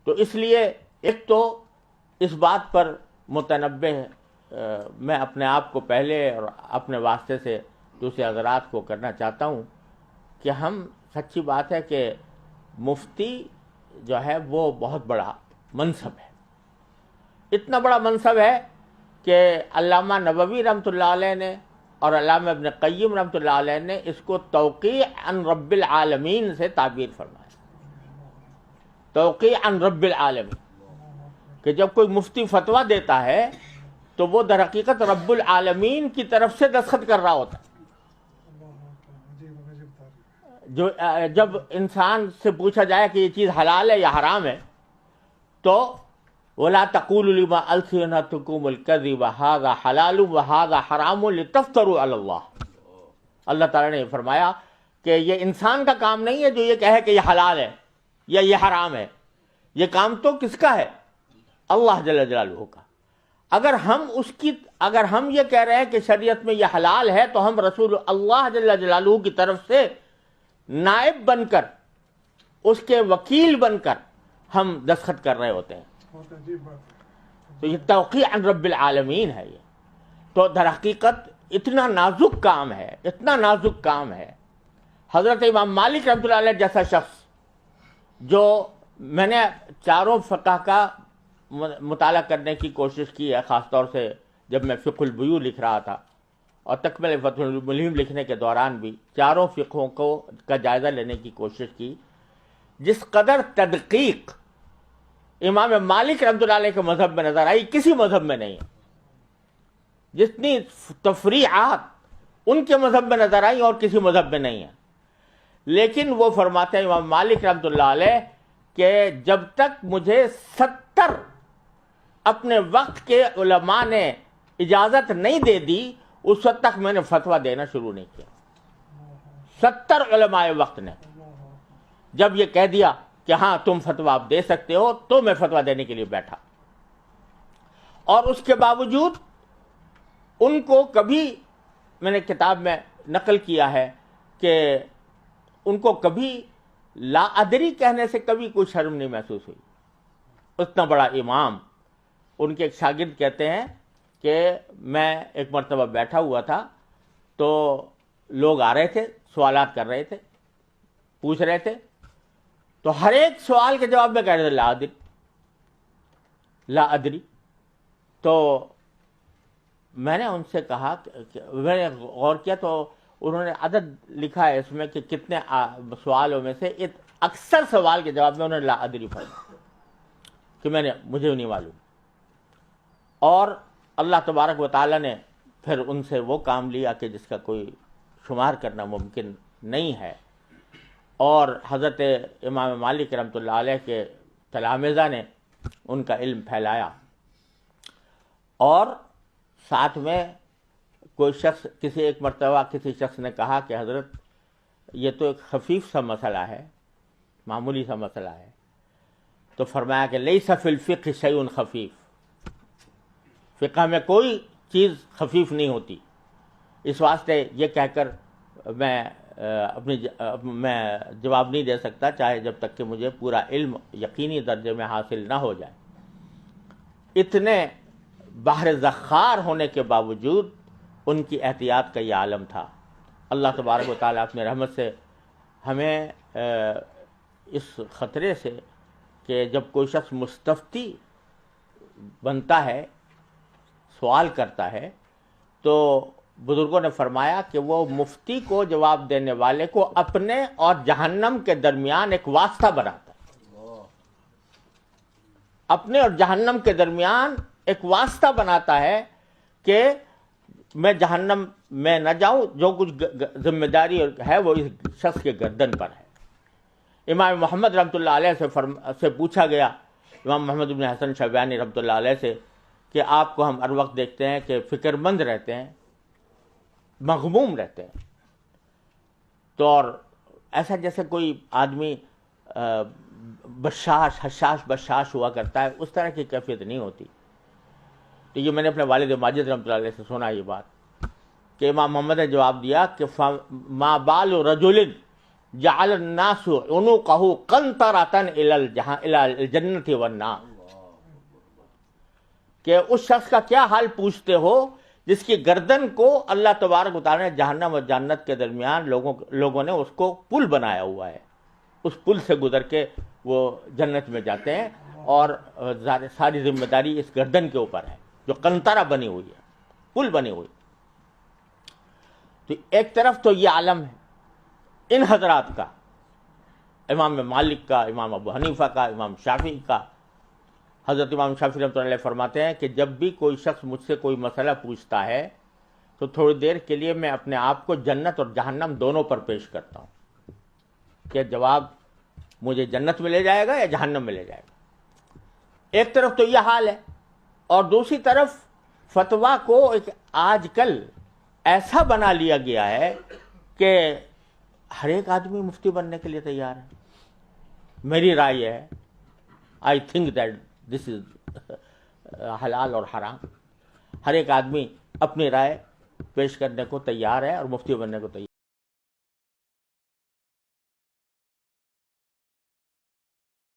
تو اس لیے ایک تو اس بات پر متنبہ میں اپنے آپ کو پہلے اور اپنے واسطے سے دوسرے حضرات کو کرنا چاہتا ہوں کہ ہم سچی بات ہے کہ مفتی جو ہے وہ بہت بڑا منصب ہے، اتنا بڑا منصب ہے کہ علامہ نووی رحمۃ اللہ علیہ نے اور علامہ ابن قیم رحمۃ اللہ علیہ نے اس کو توقیع عن رب العالمین سے تعبیر فرمایا، توقیع عن رب العالمین، کہ جب کوئی مفتی فتویٰ دیتا ہے تو وہ در حقیقت رب العالمین کی طرف سے دستخط کر رہا ہوتا ہے۔ جو جب انسان سے پوچھا جائے کہ یہ چیز حلال ہے یا حرام ہے تو وَلَا تَقُولُوا لِمَا أَلْسِنَتُكُمُ الْكَذِبَ هَذَا حَلَالٌ وَهَذَا حَرَامٌ لِتَفْتَرُوا عَلَى اللَّهِ، اللہ تعالیٰ نے فرمایا کہ یہ انسان کا کام نہیں ہے جو یہ کہے کہ یہ حلال ہے یا یہ حرام ہے، یہ کام تو کس کا ہے؟ اللہ جل جلالہ کا۔ اگر ہم یہ کہہ رہے ہیں کہ شریعت میں یہ حلال ہے تو ہم رسول اللہ جل جلالہ کی طرف سے نائب بن کر، اس کے وکیل بن کر ہم دستخط کر رہے ہوتے ہیں۔ تو یہ توقیع عن رب العالمین ہے۔ یہ تو در حقیقت اتنا نازک کام ہے، اتنا نازک کام ہے۔ حضرت امام مالک رحمۃ اللہ علیہ جیسا شخص، جو میں نے چاروں فقہ کا مطالعہ کرنے کی کوشش کی ہے، خاص طور سے جب میں فقہ البیوع لکھ رہا تھا اور تکمل فتح الملہم لکھنے کے دوران بھی چاروں فقہوں کا جائزہ لینے کی کوشش کی۔ جس قدر تدقیق امام مالک رحمۃ اللہ علیہ کے مذہب میں نظر آئی کسی مذہب میں نہیں ہے، جتنی تفریعات ان کے مذہب میں نظر آئی اور کسی مذہب میں نہیں ہے۔ لیکن وہ فرماتے ہیں امام مالک رحمۃ اللہ علیہ کہ جب تک مجھے 70 اپنے وقت کے علماء نے اجازت نہیں دے دی اس وقت تک میں نے فتویٰ دینا شروع نہیں کیا۔ 70 علماء وقت نے جب یہ کہہ دیا کہ ہاں تم فتویٰ آپ دے سکتے ہو تو میں فتویٰ دینے کے لیے بیٹھا، اور اس کے باوجود ان کو کبھی، میں نے کتاب میں نقل کیا ہے کہ ان کو کبھی لا ادری کہنے سے کبھی کوئی شرم نہیں محسوس ہوئی۔ اتنا بڑا امام، ان کے ایک شاگرد کہتے ہیں کہ میں ایک مرتبہ بیٹھا ہوا تھا تو لوگ آ رہے تھے، سوالات کر رہے تھے، پوچھ رہے تھے، تو ہر ایک سوال کے جواب میں کہہ رہے تھے لا ادری لا ادری۔ تو میں نے ان سے کہا کہ میں نے غور کیا تو انہوں نے عدد لکھا ہے اس میں کہ کتنے سوالوں میں سے اکثر سوال کے جواب میں انہوں نے لا ادری فرمایا کہ مجھے نہیں معلوم۔ اور اللہ تبارک و تعالیٰ نے پھر ان سے وہ کام لیا کہ جس کا کوئی شمار کرنا ممکن نہیں ہے، اور حضرت امام مالک رحمۃ اللہ علیہ کے تلامذہ نے ان کا علم پھیلایا۔ اور ساتھ میں کوئی شخص، ایک مرتبہ کسی شخص نے کہا کہ حضرت یہ تو ایک خفیف سا مسئلہ ہے، معمولی سا مسئلہ ہے، تو فرمایا کہ لیس فی الفقہ شیء خفیف، فقہ میں کوئی چیز خفیف نہیں ہوتی۔ اس واسطے یہ کہہ کر میں جواب نہیں دے سکتا چاہے جب تک کہ مجھے پورا علم یقینی درجے میں حاصل نہ ہو جائے۔ اتنے بحر زخار ہونے کے باوجود ان کی احتیاط کا یہ عالم تھا۔ اللہ تبارک و تعالیٰ اپنے رحمت سے ہمیں اس خطرے سے کہ جب کوئی شخص مستفتی بنتا ہے، سوال کرتا ہے، تو بزرگوں نے فرمایا کہ وہ مفتی کو، جواب دینے والے کو، اپنے اور جہنم کے درمیان ایک واسطہ بناتا ہے، اپنے اور جہنم کے درمیان ایک واسطہ بناتا ہے کہ میں جہنم میں نہ جاؤں، جو کچھ ذمہ داری ہے وہ اس شخص کے گردن پر ہے۔ امام محمد رحمۃ اللہ علیہ سے پوچھا گیا، امام محمد بن حسن شیبانی رحمۃ اللہ علیہ سے، کہ آپ کو ہم ہر وقت دیکھتے ہیں کہ فکر مند رہتے ہیں، مغموم رہتے ہیں، تو اور ایسا جیسے کوئی آدمی حشاش بشاش ہوا کرتا ہے، اس طرح کی کیفیت نہیں ہوتی۔ تو یہ میں نے اپنے والد ماجد رحمۃ اللہ علیہ سے سنا یہ بات کہ امام محمد نے جواب دیا کہ ما بال رجل جعل الناس عنقہ قنطرۃ الی الجنۃ والنار، کہ اس شخص کا کیا حال پوچھتے ہو جس کی گردن کو اللہ تبارک و تعالیٰ نے جہنم اور جنت کے درمیان لوگوں نے اس کو پل بنایا ہوا ہے، اس پل سے گزر کے وہ جنت میں جاتے ہیں، اور ساری ذمہ داری اس گردن کے اوپر ہے جو قنطرہ بنی ہوئی ہے، پل بنی ہوئی۔ تو ایک طرف تو یہ عالم ہے ان حضرات کا، امام مالک کا، امام ابو حنیفہ کا، امام شافعی کا۔ حضرت امام شافعی رحمۃ اللہ علیہ فرماتے ہیں کہ جب بھی کوئی شخص مجھ سے کوئی مسئلہ پوچھتا ہے تو تھوڑی دیر کے لیے میں اپنے آپ کو جنت اور جہنم دونوں پر پیش کرتا ہوں کہ جواب مجھے جنت میں لے جائے گا یا جہنم میں لے جائے گا۔ ایک طرف تو یہ حال ہے، اور دوسری طرف فتویٰ کو آج کل ایسا بنا لیا گیا ہے کہ ہر ایک آدمی مفتی بننے کے لیے تیار ہے۔ میری رائے ہے، آئی تھنک دیٹ دس از حلال اور حرام، ہر ایک آدمی اپنی رائے پیش کرنے کو تیار ہے اور مفتی بننے کو تیار ہے۔